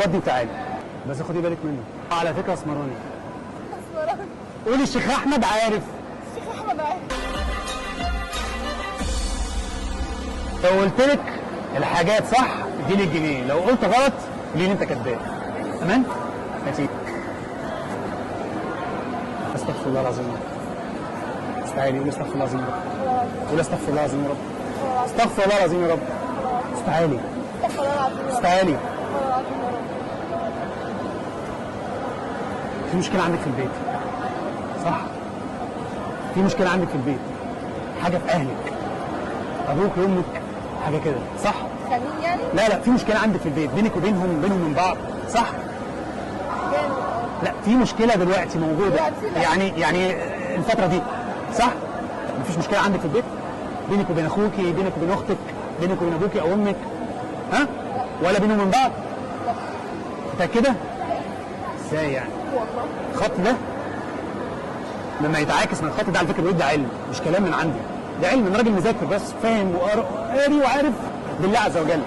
تودي وتعالي. بس خدي بالك منه على فكره اسمراني. اسمراني؟ قولي الشيخ احمد عارف. الشيخ احمد عارف. لو قلت لك الحاجات صح اديني الجنيه، لو قلت غلط قولي لي انت كذاب. تمام؟ ماشي. استغفر الله العظيم يا رب. استعالي قولي استغفر الله العظيم يا رب. قولي استغفر الله العظيم يا رب. استغفر الله العظيم يا رب. استعالي. استغفر الله العظيم يا رب. استعالي. استغفر الله العظيم يا رب. في مشكلة عندك في البيت. صح؟ في مشكلة عندك في البيت. حاجة في أهلك. أبوك وأمك حاجة كده، صح؟ خمين يعني؟ لا في مشكلة عندك في البيت بينك وبينهم من بعض، صح؟ جامد. لا في مشكلة دلوقتي موجودة. دلوقتي لا. يعني الفترة دي، صح؟ مفيش مشكلة عندك في البيت؟ بينك وبين أخوكي، بينك وبين أختك، بينك وبين أبوكي أو أمك؟ ها؟ ولا بينهم من بعض؟ متأكدة؟ ازاي يعني؟ والله. الخط ده لما يتعاكس من الخط ده على فكره بيقول ده علم، مش كلام من عندي، ده علم من راجل مذاكر بس فاهم وقاري وعارف بالله عز وجل.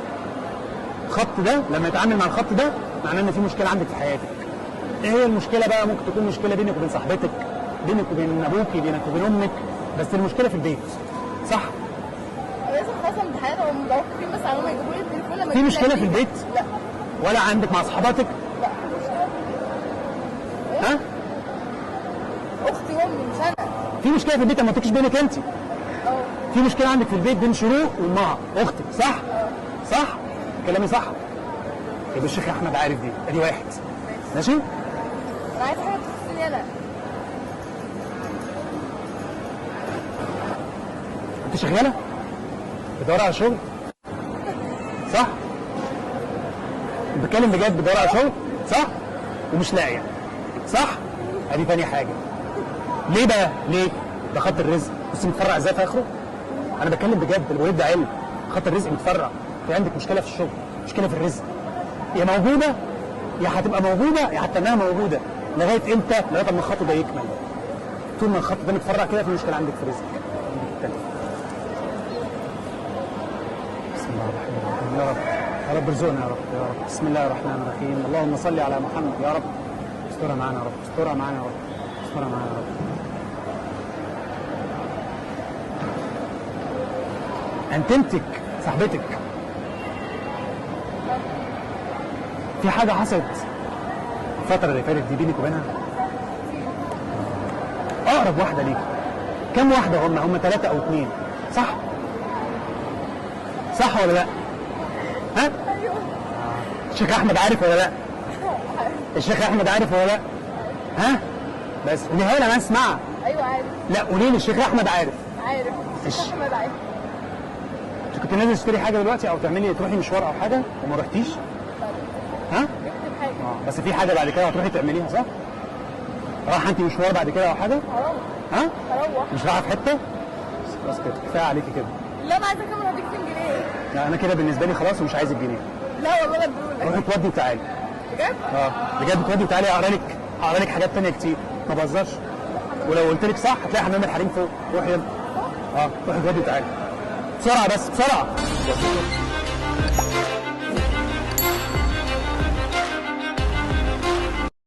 الخط ده لما يتعامل مع الخط ده معناه ان في مشكله عندك في حياتك. ايه هي المشكله بقى؟ ممكن تكون مشكله بينك وبين صاحبتك، بينك وبين ابوكي، بينك وبين امك، بس المشكله في البيت، صح؟ لازم خلاص امتحانات هم متوقفين بس على ما يجيبوا لي التليفون لما في يجي مشكله لي. في البيت؟ لا. ولا عندك مع صحباتك؟ لا مشكلة. ها؟ اختي وامي مش انا. في مشكله في البيت ما تكش بينك انت. في مشكله عندك في البيت بين شروق وامها اختك، صح؟ صح؟ كلامي صح؟ يبقى الشيخ احمد عارف دي، ادي واحد. ماشي؟ انا عايز حاجه تخصني انا. انت شغاله؟ بتدور على شغل؟ صح؟ بتكلم بجد، بتدور على شغل؟ صح؟ ومش لاقيه، صح؟ ادي تاني حاجه. ليه بقى؟ ليه؟ ده خط الرزق، بص متفرع ازاي في اخره؟ انا بتكلم بجد، الولد ده علم، خط الرزق متفرع، في عندك مشكله في الشغل، مشكله في الرزق. يا موجوده يا هتبقى موجوده يا هتتناها موجوده، لغايه امتى؟ لغايه اما الخط ده يكمل. طول ما الخط ده متفرع كده في مشكله عندك في رزقك. بسم الله الرحمن الرحيم، يا رب يا رب ارزقنا يا رب يا رب. بسم الله الرحمن الرحيم، اللهم صل على محمد يا رب. استرها معانا يا رب، استرها معانا يا رب، استرها معانا يا رب. انتمتك صاحبتك في حاجه حصلت الفتره اللي فاتت دي بينك وبينها؟ اقرب واحده ليك كم واحده؟ هم 3 أو 2، صح؟ صح ولا لا؟ ها؟ ايوه. الشيخ احمد عارف ولا لا؟ الشيخ احمد عارف ولا لا؟ ها؟ بس قوليها لي انا اسمعها. ايوه عارف. لا قولي لي الشيخ احمد عارف. عارف. الشيخ احمد عارف. انت كنت نازل تشتري حاجه دلوقتي او تروحي مشوار او حاجه وما رحتيش؟ ها؟ اكتب حاجه. بس في حاجه بعد كده هتروحي تعمليها، صح؟ رايحه انت مشوار بعد كده او حاجه؟ هروح. ها؟ هروح. مش رايحه في حته؟ بس كده كفايه عليكي كده. لا انا عايزه اكمل هديك 2 جنيه. لا انا كده بالنسبه لي خلاص ومش عايز الجنيه. لا والله بديهولك. روحي تودي وتعالي. بجد؟ بجد تودي وتعالي، اقرا لك حاجات ثانيه كتير، ما بهزرش. ولو قلت لك صح هتلاقي حمام الحريم فوق، روحي يلا. روحي تودي وتعالي بسرعه، بس بسرعه.